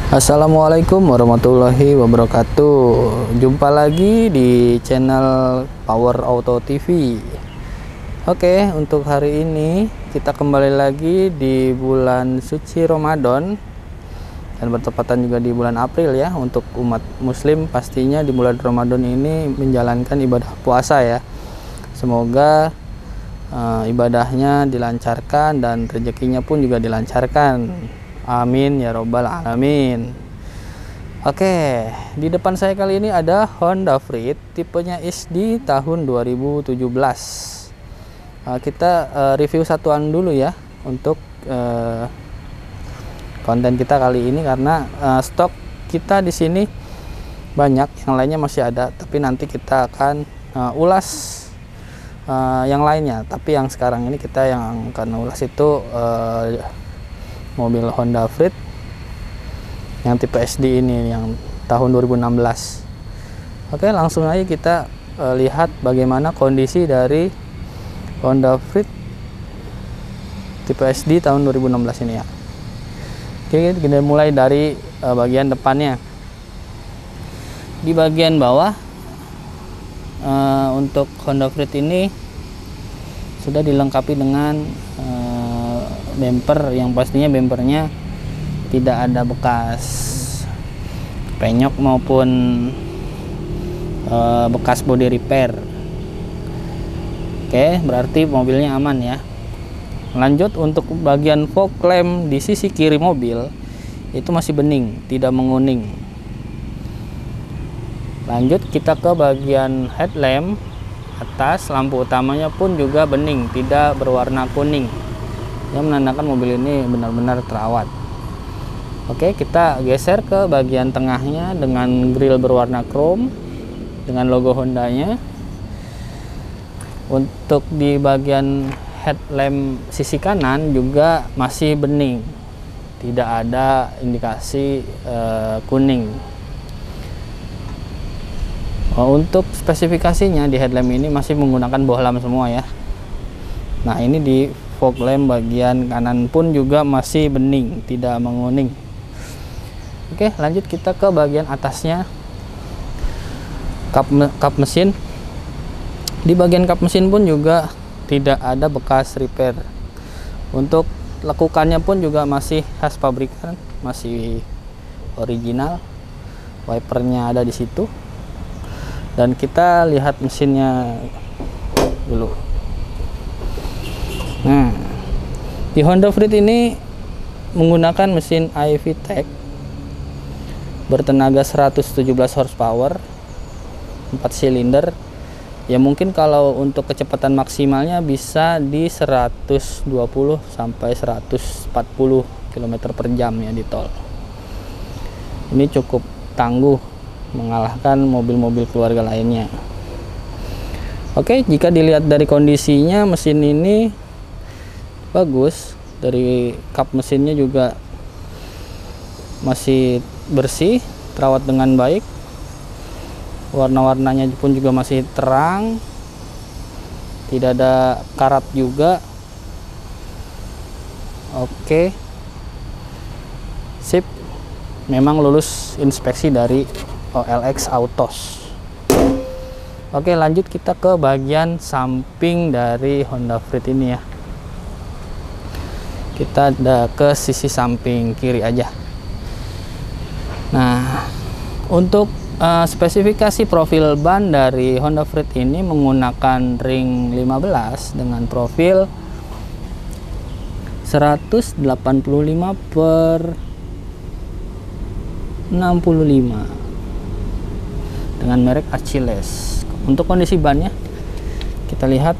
Assalamualaikum warahmatullahi wabarakatuh. Jumpa lagi di channel Power Auto TV. Oke, untuk hari ini kita kembali lagi di bulan suci Ramadan dan bertepatan juga di bulan April ya. Untuk umat muslim pastinya di bulan Ramadan ini menjalankan ibadah puasa ya. Semoga ibadahnya dilancarkan dan rezekinya pun juga dilancarkan. Amin ya robbal alamin. Oke, di depan saya kali ini ada Honda Freed tipenya SD tahun 2017. Kita review satuan dulu ya untuk konten kita kali ini, karena stok kita di sini banyak, yang lainnya masih ada, tapi nanti kita akan ulas yang lainnya. Tapi yang sekarang ini kita yang akan ulas itu mobil Honda Freed yang tipe SD ini yang tahun 2016. Oke, langsung aja kita lihat bagaimana kondisi dari Honda Freed tipe SD tahun 2016 ini ya. Oke, kita mulai dari bagian depannya. Di bagian bawah untuk Honda Freed ini sudah dilengkapi dengan bumper yang pastinya bumpernya tidak ada bekas penyok maupun bekas body repair. Oke, berarti mobilnya aman ya. Lanjut, untuk bagian fog lamp di sisi kiri mobil itu masih bening, tidak menguning. Lanjut kita ke bagian headlamp atas, lampu utamanya pun juga bening, tidak berwarna kuning, yang menandakan mobil ini benar-benar terawat. Oke, kita geser ke bagian tengahnya dengan grill berwarna chrome dengan logo Hondanya. Untuk di bagian headlamp sisi kanan juga masih bening, tidak ada indikasi kuning. Untuk spesifikasinya di headlamp ini masih menggunakan bohlam semua ya. Nah, ini di fog lamp bagian kanan pun juga masih bening, tidak menguning. Oke, lanjut kita ke bagian atasnya, kap mesin. Di bagian kap mesin pun juga tidak ada bekas repair. Untuk lekukannya pun juga masih khas pabrikan, masih original. Wipernya ada di situ. Dan kita lihat mesinnya dulu. Nah, di Honda Freed ini menggunakan mesin iVTEC bertenaga 117 horsepower, 4 silinder. Ya mungkin kalau untuk kecepatan maksimalnya bisa di 120 sampai 140 km per jam ya di tol. Ini cukup tangguh mengalahkan mobil-mobil keluarga lainnya. Oke, jika dilihat dari kondisinya mesin ini bagus. Dari kap mesinnya juga masih bersih, terawat dengan baik. Warna-warnanya pun juga masih terang, tidak ada karat juga. Oke, sip, memang lulus inspeksi dari OLX Autos. Oke, lanjut kita ke bagian samping dari Honda Freed ini ya. Kita ada ke sisi samping kiri aja. Nah, untuk spesifikasi profil ban dari Honda Freed ini menggunakan ring 15 dengan profil 185 per 65 dengan merek Achilles. Untuk kondisi bannya kita lihat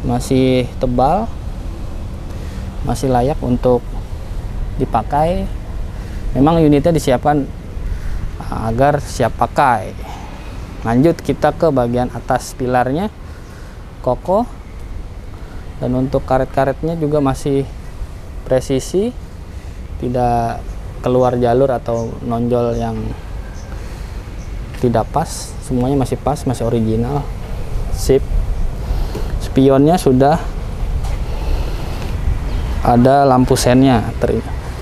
masih tebal, masih layak untuk dipakai. Memang unitnya disiapkan agar siap pakai. Lanjut kita ke bagian atas, pilarnya kokoh, dan untuk karet-karetnya juga masih presisi, tidak keluar jalur atau nonjol yang tidak pas. Semuanya masih pas, masih original. Sip. Spionnya sudah ada lampu sennya,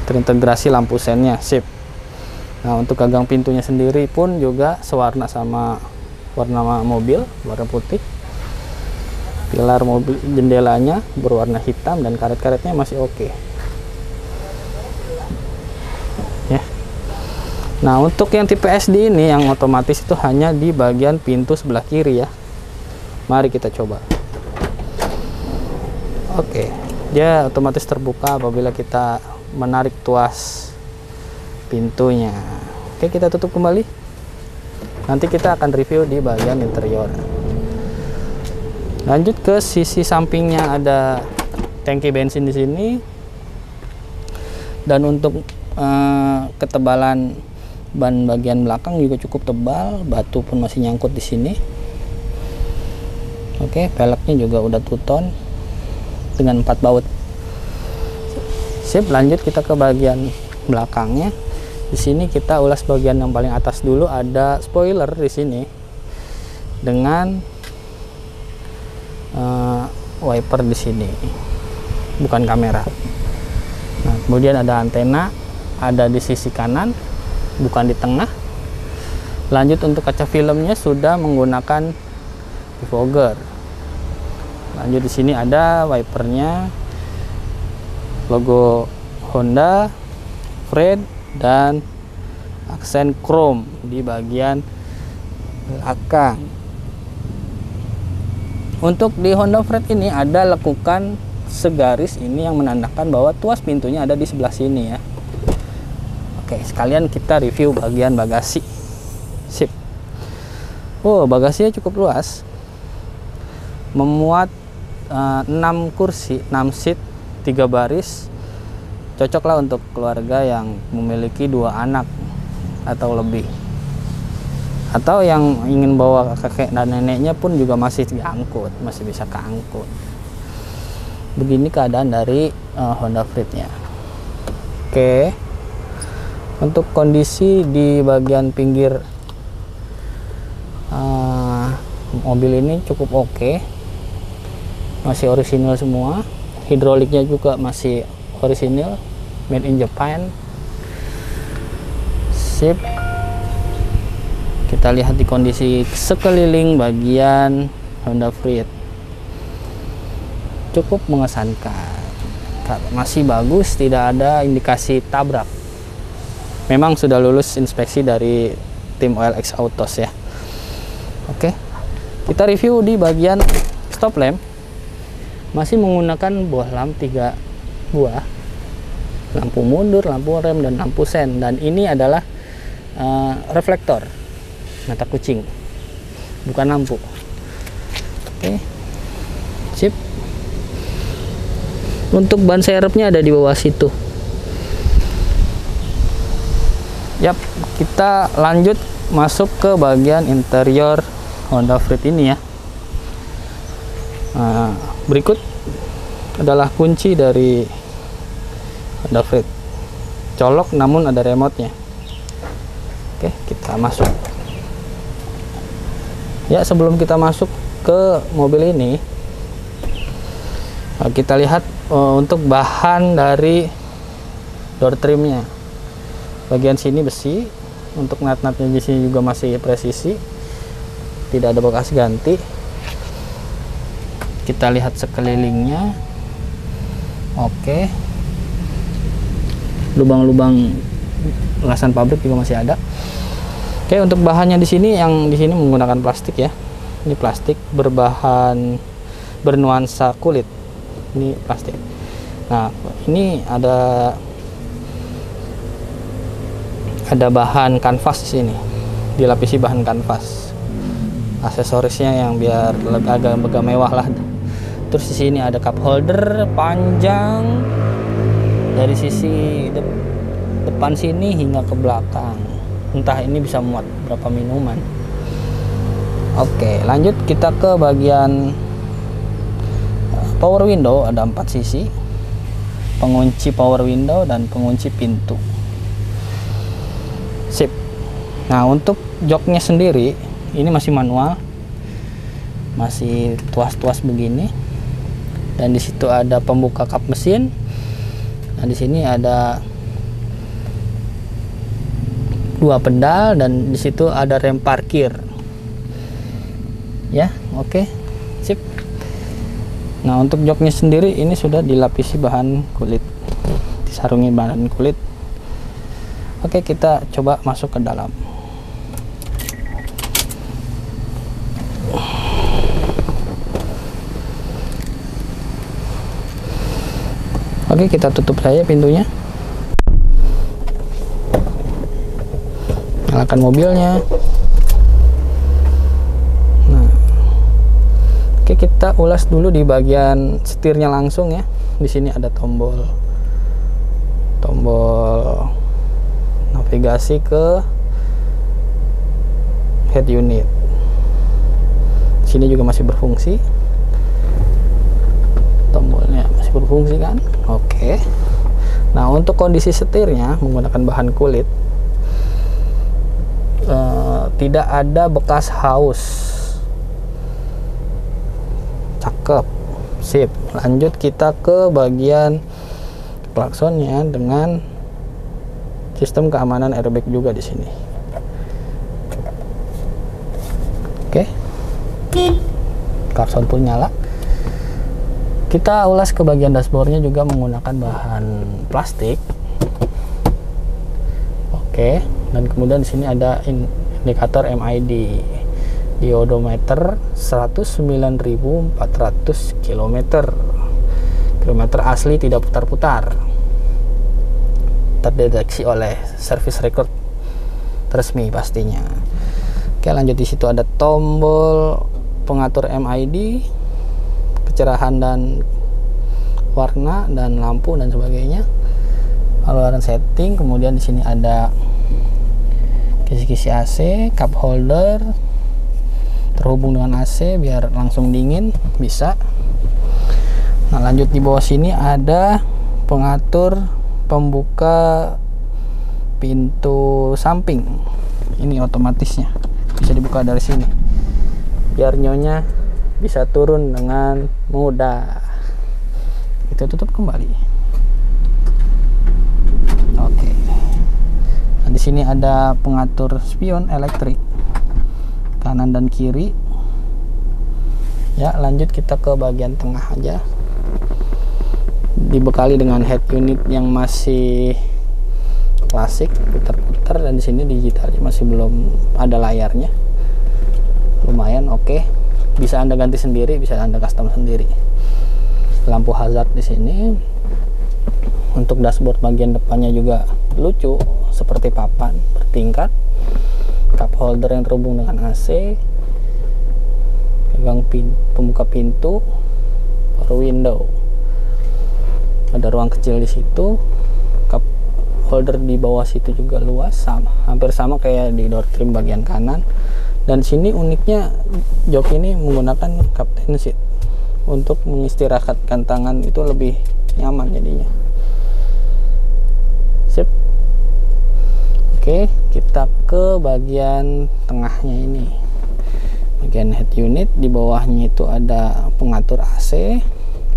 terintegrasi lampu sennya. Sip. Nah, untuk gagang pintunya sendiri pun juga sewarna sama warna mobil, warna putih. Pilar mobil, jendelanya berwarna hitam dan karet-karetnya masih oke. Nah, untuk yang tipe SD ini yang otomatis itu hanya di bagian pintu sebelah kiri ya. Mari kita coba. Oke, dia otomatis terbuka apabila kita menarik tuas pintunya. Oke, kita tutup kembali. Nanti kita akan review di bagian interior. Lanjut ke sisi sampingnya, ada tangki bensin di sini. Dan untuk ketebalan ban bagian belakang juga cukup tebal, batu pun masih nyangkut di sini. Oke, peleknya juga udah two-tone dengan 4 baut. Sip, lanjut kita ke bagian belakangnya. Di sini kita ulas bagian yang paling atas dulu. Ada spoiler di sini dengan wiper di sini, bukan kamera. Nah, kemudian ada antena, ada di sisi kanan, bukan di tengah. Lanjut untuk kaca filmnya sudah menggunakan defogger. Lanjut di sini ada wipernya, logo Honda, Freed, dan aksen chrome di bagian belakang. Untuk di Honda Freed ini ada lekukan segaris ini yang menandakan bahwa tuas pintunya ada di sebelah sini ya. Oke, sekalian kita review bagian bagasi. Sip. Oh, bagasinya cukup luas. Memuat 6 kursi, 6 seat, 3 baris. Cocoklah untuk keluarga yang memiliki 2 anak atau lebih. Atau yang ingin bawa kakek dan neneknya pun juga masih diangkut, masih bisa keangkut. Begini keadaan dari Honda Freed-nya. Oke. Untuk kondisi di bagian pinggir mobil ini cukup oke. Masih orisinil semua. Hidroliknya juga masih orisinil, made in Japan. Sip. Kita lihat di kondisi sekeliling bagian Honda Freed. Cukup mengesankan. Masih bagus, tidak ada indikasi tabrak. Memang sudah lulus inspeksi dari tim OLX Autos ya. Oke. Kita review di bagian stop lamp. Masih menggunakan buah lamp 3 buah. Lampu mundur, lampu rem, dan lampu sen. Dan ini adalah reflektor mata kucing, bukan lampu. Oke. Sip. Untuk ban serepnya ada di bawah situ. Yap, kita lanjut masuk ke bagian interior Honda Freed ini ya. Berikut adalah kunci dari Honda Freed. Colok namun ada remote-nya. Oke, kita masuk. Ya, sebelum kita masuk ke mobil ini, kita lihat untuk bahan dari door trimnya. Bagian sini besi, untuk nut-nutnya di sini juga masih presisi. tidak ada bekas ganti. Kita lihat sekelilingnya. Oke, lubang-lubang lasan pabrik juga masih ada. Oke, untuk bahannya di sini, yang di sini menggunakan plastik ya. Ini plastik berbahan bernuansa kulit. Ini plastik. Nah, ini ada bahan kanvas di sini, dilapisi bahan kanvas. Aksesorisnya yang biar agak mewah lah. Terus di sini ada cup holder panjang dari sisi depan sini hingga ke belakang. Entah ini bisa muat berapa minuman. Oke, lanjut kita ke bagian power window. Ada 4 sisi, pengunci power window dan pengunci pintu. Sip. Nah, untuk joknya sendiri ini masih manual, masih tuas-tuas begini. Dan di situ ada pembuka kap mesin. Nah, di sini ada 2 pedal dan di situ ada rem parkir. Ya, oke. Sip. Nah, untuk joknya sendiri ini sudah dilapisi bahan kulit, disarungi bahan kulit. Oke, kita coba masuk ke dalam. Oke, kita tutup saja pintunya. Nyalakan mobilnya. Nah, oke, kita ulas dulu di bagian setirnya langsung ya. Di sini ada tombol navigasi ke head unit. Sini juga masih berfungsi. Tombolnya masih berfungsi kan? Oke. Nah, untuk kondisi setirnya menggunakan bahan kulit, tidak ada bekas haus. Cakep. Sip. Lanjut kita ke bagian klaksonnya dengan sistem keamanan airbag juga di sini. Oke. Klakson pun nyala. Kita ulas ke bagian dashboardnya juga menggunakan bahan plastik. Oke, dan kemudian di sini ada indikator MID, diodometer 109.400 km. Kilometer asli tidak putar-putar. Terdeteksi oleh service record resmi pastinya. Oke, lanjut di situ ada tombol pengatur MID, kecerahan dan warna dan lampu dan sebagainya, aluran setting. Kemudian di sini ada kisi-kisi AC, cup holder terhubung dengan AC biar langsung dingin bisa. Nah, lanjut di bawah sini ada pengatur pembuka pintu samping. Ini otomatisnya bisa dibuka dari sini biar nyonya bisa turun dengan mudah. Kita tutup kembali. Oke. Nah, di sini ada pengatur spion elektrik kanan dan kiri. Ya, lanjut kita ke bagian tengah aja. Dibekali dengan head unit yang masih klasik, putar-putar, dan di sini digitalnya masih belum ada layarnya. Lumayan oke. Bisa Anda ganti sendiri, bisa Anda custom sendiri. Lampu hazard di sini. Untuk dashboard bagian depannya juga lucu, seperti papan bertingkat. Cup holder yang terhubung dengan AC. Pegang pembuka pintu, power window. Ada ruang kecil di situ. Cup holder di bawah situ juga luas, hampir sama kayak di door trim bagian kanan. Dan sini uniknya jok ini menggunakan captain seat untuk mengistirahatkan tangan, itu lebih nyaman jadinya. Sip. Oke, kita ke bagian tengahnya ini. Bagian head unit, di bawahnya itu ada pengatur AC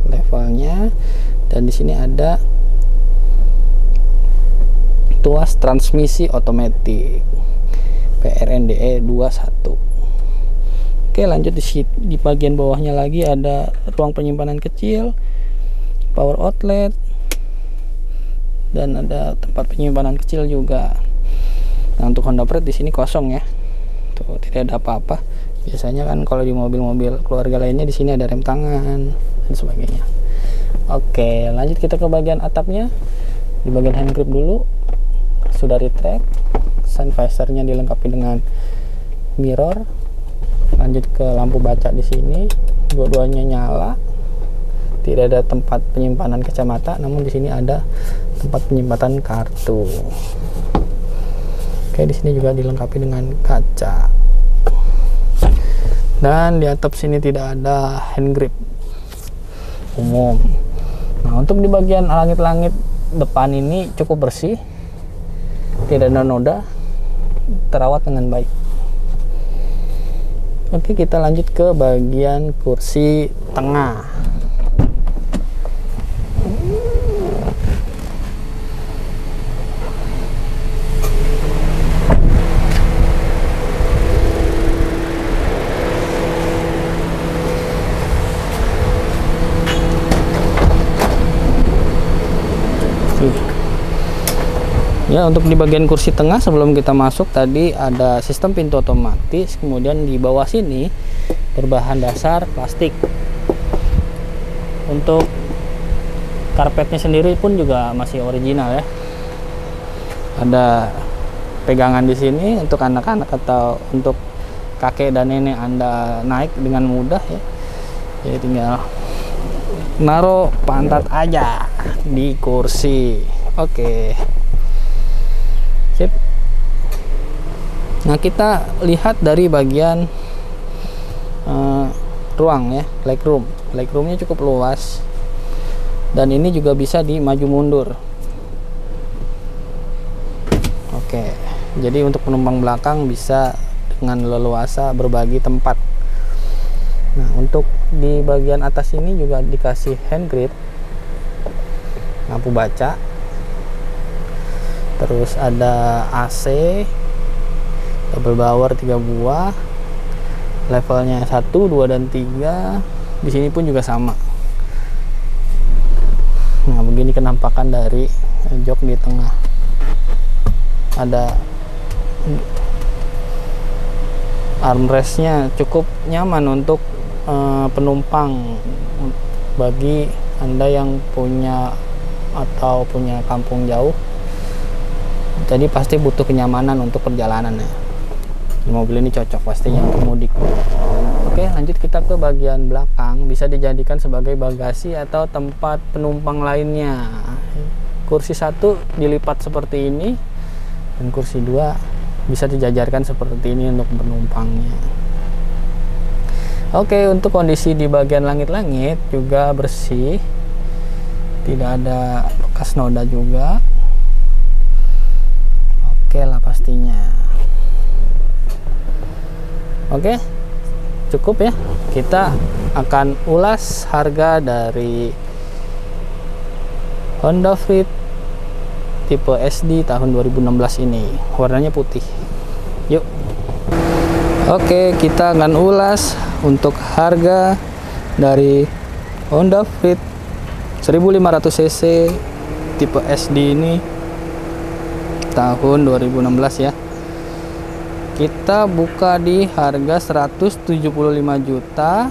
levelnya, dan di sini ada tuas transmisi otomatis PRNDE 21. Oke, lanjut di bagian bawahnya lagi ada ruang penyimpanan kecil, power outlet, dan ada tempat penyimpanan kecil juga. Nah, untuk Honda Pride di sini kosong ya. Tuh, tidak ada apa-apa. Biasanya kan kalau di mobil-mobil keluarga lainnya di sini ada rem tangan dan sebagainya. Oke, lanjut kita ke bagian atapnya. Di bagian hand grip dulu sudah retract. Sun visornya dilengkapi dengan mirror. Lanjut ke lampu baca di sini, dua-duanya nyala. Tidak ada tempat penyimpanan kacamata, namun di sini ada tempat penyimpanan kartu. Oke, di sini juga dilengkapi dengan kaca. Dan di atap sini tidak ada hand grip umum. Nah, untuk di bagian langit-langit depan ini cukup bersih, tidak ada noda, terawat dengan baik. Oke, kita lanjut ke bagian kursi tengah. Ya, untuk di bagian kursi tengah sebelum kita masuk tadi ada sistem pintu otomatis, kemudian di bawah sini berbahan dasar plastik. Untuk karpetnya sendiri pun juga masih original ya. Ada pegangan di sini untuk anak-anak atau untuk kakek dan nenek Anda naik dengan mudah ya. Jadi tinggal naruh pantat aja di kursi. Oke. Sip. Nah, kita lihat dari bagian ruang ya, legroom. Legroomnya cukup luas dan ini juga bisa dimaju mundur. Oke, jadi untuk penumpang belakang bisa dengan leluasa berbagi tempat. Nah, untuk di bagian atas ini juga dikasih hand grip, lampu baca, terus ada AC double power 3 buah, levelnya 1, 2, dan 3. Di sini pun juga sama. Nah, begini kenampakan dari jok di tengah. Ada armrestnya, cukup nyaman untuk penumpang bagi Anda yang punya atau punya kampung jauh. Jadi pasti butuh kenyamanan untuk perjalanan ya. Mobil ini cocok pastinya untuk mudik. Oke, lanjut kita ke bagian belakang. Bisa dijadikan sebagai bagasi atau tempat penumpang lainnya. Kursi 1 dilipat seperti ini, dan kursi 2 bisa dijajarkan seperti ini untuk penumpangnya. Oke, untuk kondisi di bagian langit-langit juga bersih, tidak ada bekas noda juga. Oke lah pastinya. Oke, cukup ya. Kita akan ulas harga dari Honda Fit tipe SD tahun 2016 ini. Warnanya putih. Yuk. Oke, kita akan ulas untuk harga dari Honda Fit 1500 cc tipe SD ini tahun 2016 ya. Kita buka di harga 175 juta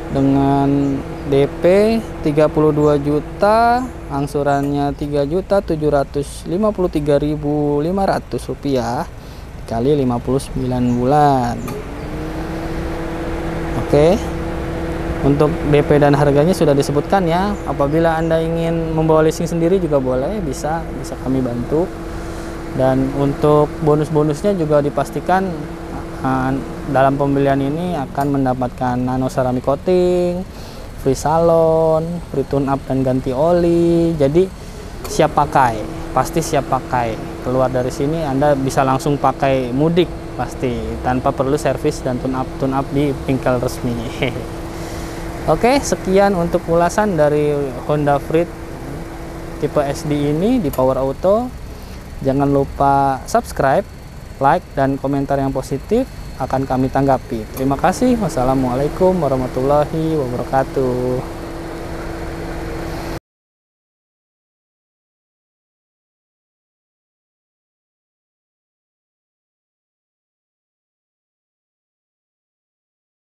dengan DP 32 juta, angsurannya 3.753.500 rupiah kali 59 bulan. Oke, untuk DP dan harganya sudah disebutkan ya. Apabila Anda ingin membawa leasing sendiri juga boleh, bisa kami bantu. Dan untuk bonus-bonusnya juga dipastikan dalam pembelian ini akan mendapatkan nano ceramic coating, free salon, free tune up dan ganti oli. Jadi siap pakai, pasti siap pakai. Keluar dari sini Anda bisa langsung pakai mudik pasti, tanpa perlu servis dan tune up di bengkel resmi. Oke, sekian untuk ulasan dari Honda Fit tipe SD ini di Power Auto. Jangan lupa subscribe, like, dan komentar yang positif akan kami tanggapi. Terima kasih. Wassalamualaikum warahmatullahi wabarakatuh.